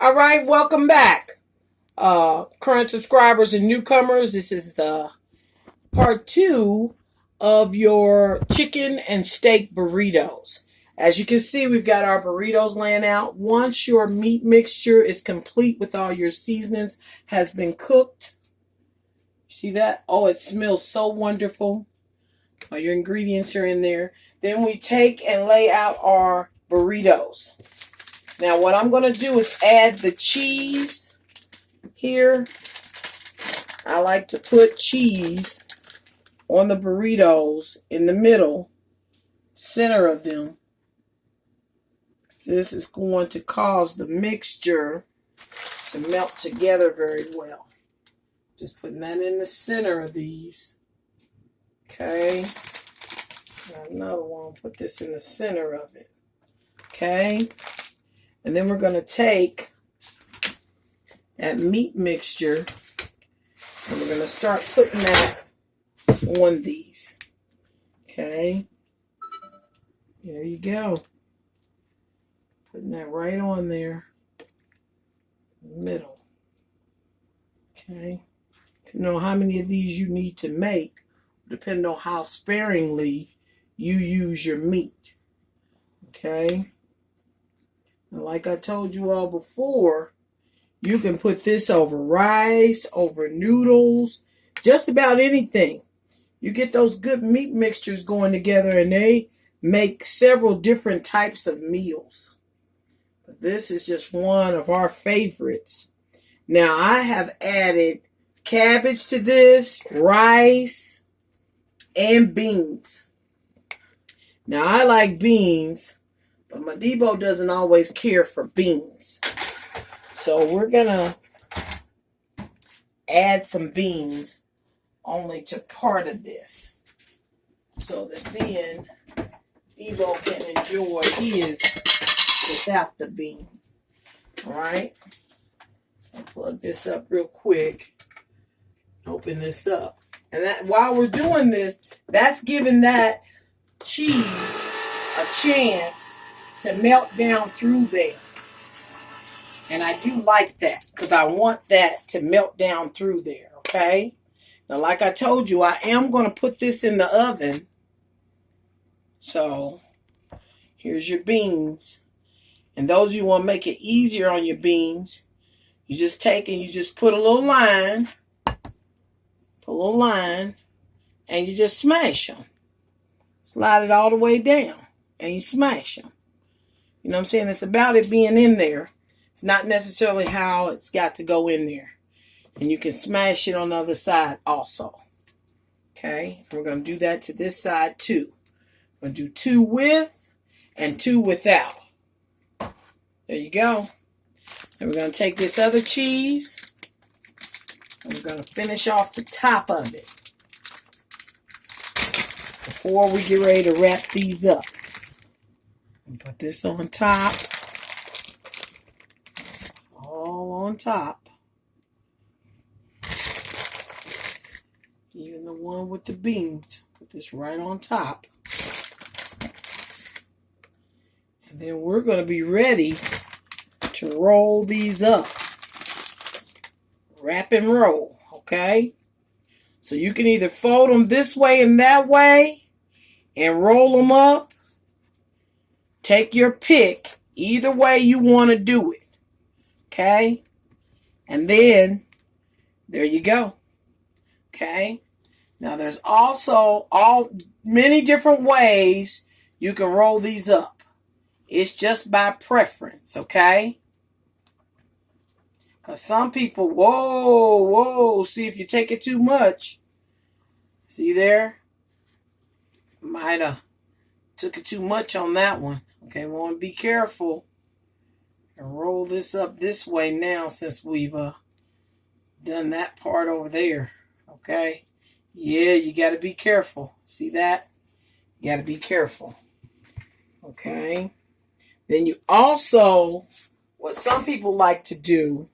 All right, welcome back. Current subscribers and newcomers, this is the part 2 of your chicken and steak burritos. As you can see, we've got our burritos laying out. Once your meat mixture is complete with all your seasonings, has been cooked. See that? Oh, it smells so wonderful. All your ingredients are in there. Then we take and lay out our burritos. Now what I'm going to do is add the cheese here. I like to put cheese on the burritos in the middle, center of them. This is going to cause the mixture to melt together very well. Just putting that in the center of these. Okay. Got another one. Put this in the center of it. Okay. And then we're going to take that meat mixture and we're going to start putting that on these. Okay. There you go. Putting that right on there. Middle. Okay. To know how many of these you need to make, depending on how sparingly you use your meat. Okay. And like I told you all before, you can put this over rice, over noodles, just about anything. You get those good meat mixtures going together and they make several different types of meals. But this is just one of our favorites. Now I have added cabbage to this, rice, and beans. Now I like beans, but my Debo doesn't always care for beans. So we're going to add some beans only to part of this. So that then Debo can enjoy his without the beans. Alright? So I'll plug this up real quick. Open this up. And that while we're doing this, that's giving that cheese a chance to melt down through there. And I do like that because I want that to melt down through there, okay? Now, like I told you, I am going to put this in the oven. So, here's your beans. And those of you want to make it easier on your beans, you just take and you just put a little line, and you just smash them. Slide it all the way down, and you smash them. You know what I'm saying? It's about it being in there. It's not necessarily how it's got to go in there. And you can smash it on the other side also. Okay? And we're going to do that to this side too. We're going to do 2 with and 2 without. There you go. And we're going to take this other cheese and we're going to finish off the top of it before we get ready to wrap these up. And put this on top. It's all on top. Even the one with the beans. Put this right on top. And then we're going to be ready to roll these up. Wrap and roll, okay? So you can either fold them this way and that way and roll them up. Take your pick, either way you want to do it, okay? And then, there you go, okay? Now there's also many different ways you can roll these up. It's just by preference, okay? Because some people, whoa, see if you take it too much. See there? Might have took it too much on that one. Okay, we want to be careful and roll this up this way now since we've done that part over there. Okay? Yeah, you got to be careful. See that? You got to be careful. Okay? Then you also, what some people like to do,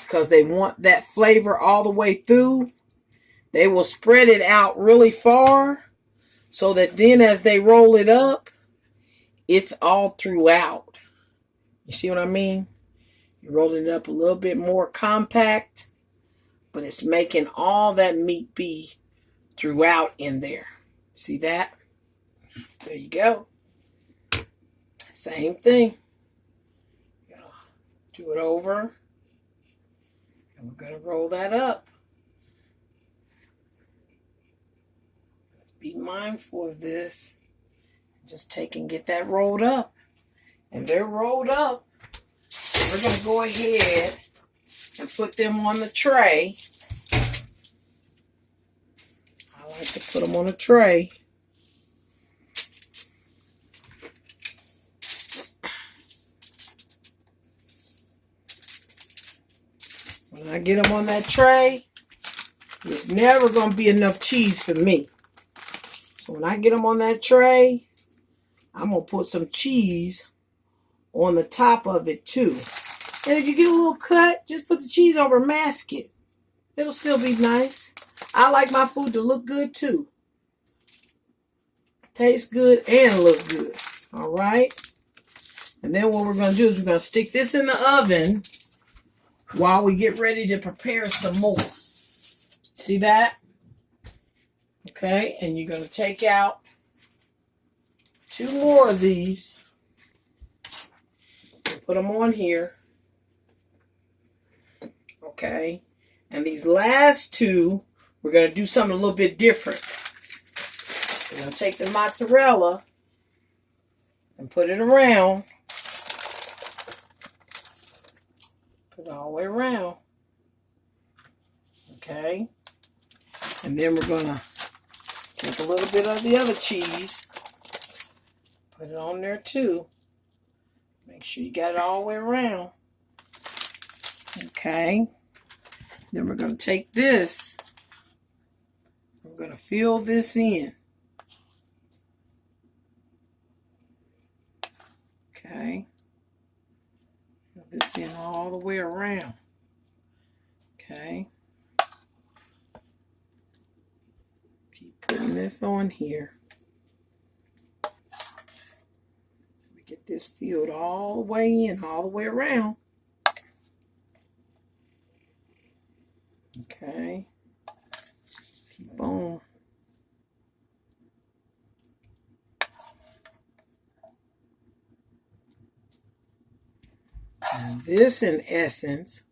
because they want that flavor all the way through, they will spread it out really far so that then as they roll it up, it's all throughout. You see what I mean? You're rolling it up a little bit more compact, but it's making all that meat be throughout in there. See that? There you go. Same thing. Do it over. And we're going to roll that up. Let's be mindful of this. Just take and get that rolled up. And they're rolled up. We're going to go ahead and put them on the tray. I like to put them on a tray. When I get them on that tray, there's never going to be enough cheese for me. So when I get them on that tray, I'm going to put some cheese on the top of it too. And if you get a little cut, just put the cheese over, mask it. It'll still be nice. I like my food to look good too. Taste good and look good. All right. And then what we're going to do is we're going to stick this in the oven while we get ready to prepare some more. See that? Okay. And you're going to take out 2 more of these. Put them on here. Okay. And these last 2, we're going to do something a little bit different. We're going to take the mozzarella and put it around. Put it all the way around. Okay. And then we're going to take a little bit of the other cheese. Put it on there too. Make sure you got it all the way around. Okay. Then we're going to take this. We're going to fill this in. Okay. Fill this in all the way around. Okay. Keep putting this on here. Get this filled all the way in, all the way around. Okay. Keep on. And this, in essence,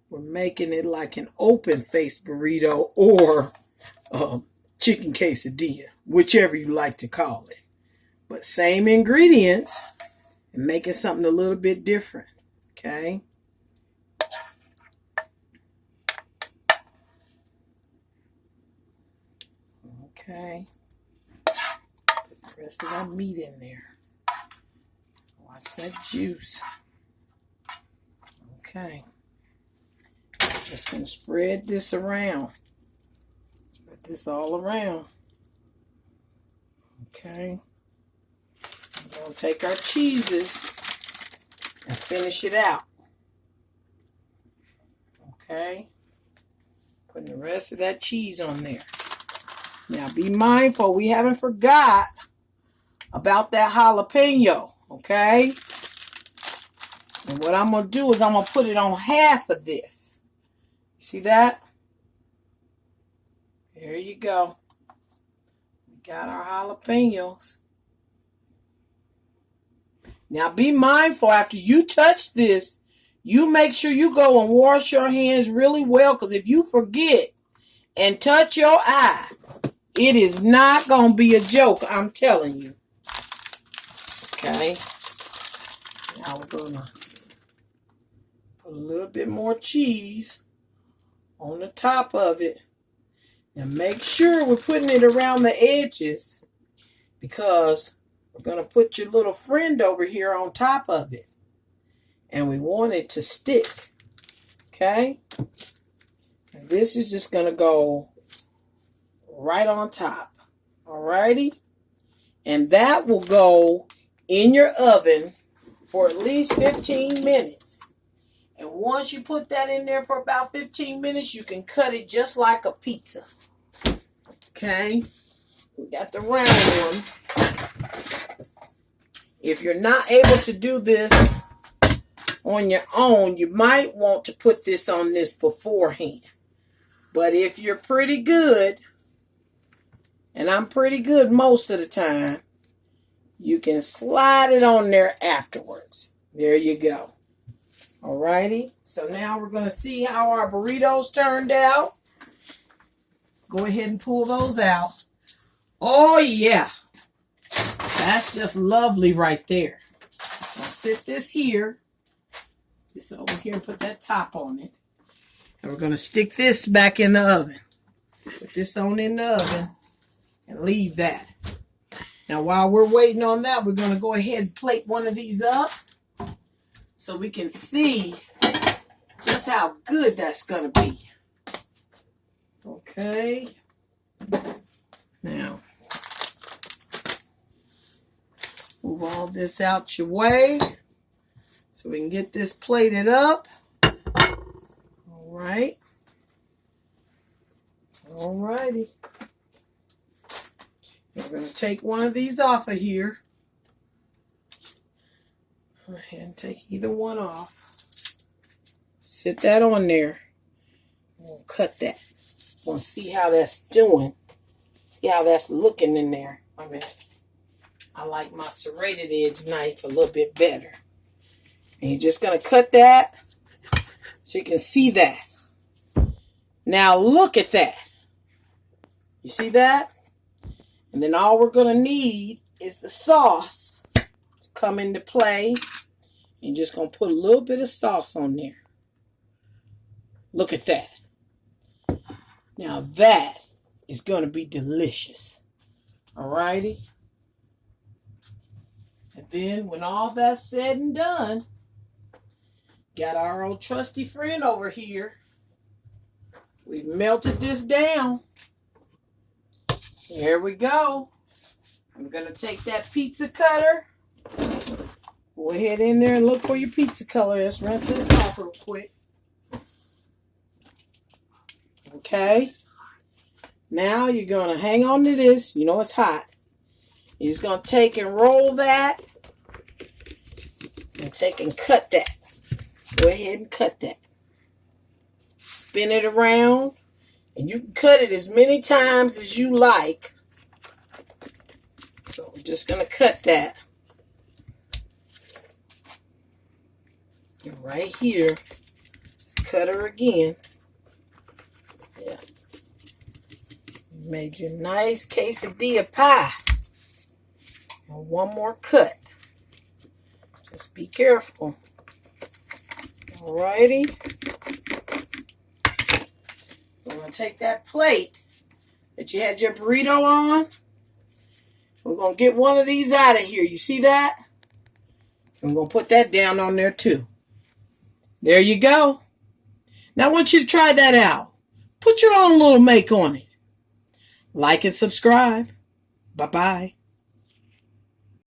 we're making it like an open-faced burrito or chicken quesadilla, whichever you like to call it. But same ingredients and making something a little bit different. Okay. Okay. Put the rest of that meat in there. Watch that juice. Okay. Just gonna spread this around. Spread this all around. Okay. We're going to take our cheeses and finish it out. Okay. Putting the rest of that cheese on there. Now be mindful, we haven't forgot about that jalapeno. Okay. And what I'm going to do is I'm going to put it on half of this. See that? There you go. We got our jalapenos. Now be mindful, after you touch this, you make sure you go and wash your hands really well, because if you forget and touch your eye, it is not going to be a joke, I'm telling you. Okay. Now we're going to put a little bit more cheese on the top of it. Now make sure we're putting it around the edges, because we're going to put your little friend over here on top of it. And we want it to stick. Okay? And this is just going to go right on top. Alrighty? And that will go in your oven for at least 15 minutes. And once you put that in there for about 15 minutes, you can cut it just like a pizza. Okay? We got the round one. If you're not able to do this on your own, you might want to put this on this beforehand. But if you're pretty good, and I'm pretty good most of the time, you can slide it on there afterwards. There you go. Alrighty. So now we're going to see how our burritos turned out. Go ahead and pull those out. Oh, yeah. That's just lovely right there. I'll sit this here. This over here and put that top on it. And we're going to stick this back in the oven. Put this on in the oven and leave that. Now, while we're waiting on that, we're going to go ahead and plate one of these up so we can see just how good that's going to be. Okay. Now, move all this out your way so we can get this plated up. All right. All righty. We're going to take one of these off of here. Go ahead and take either one off. Sit that on there. We'll cut that. We'll see how that's doing. See how that's looking in there. I like my serrated edge knife a little bit better. And you're just going to cut that so you can see that. Now look at that. You see that? And then all we're going to need is the sauce to come into play. And just going to put a little bit of sauce on there. Look at that. Now that is going to be delicious. Alrighty. And then when all that's said and done, got our old trusty friend over here. We've melted this down. Here we go. I'm going to take that pizza cutter. Go ahead in there and look for your pizza color. Let's rinse this off real quick. Okay. Now you're going to hang on to this. You know it's hot. You're just going to take and roll that. And take and cut that. Go ahead and cut that. Spin it around. And you can cut it as many times as you like. So we're just going to cut that. And right here. Let's cut her again. Yeah. You made your nice quesadilla pie. And one more cut. Just be careful. Alrighty. We're going to take that plate that you had your burrito on. We're going to get one of these out of here. You see that? And we're going to put that down on there too. There you go. Now I want you to try that out. Put your own little make on it. Like and subscribe. Bye-bye.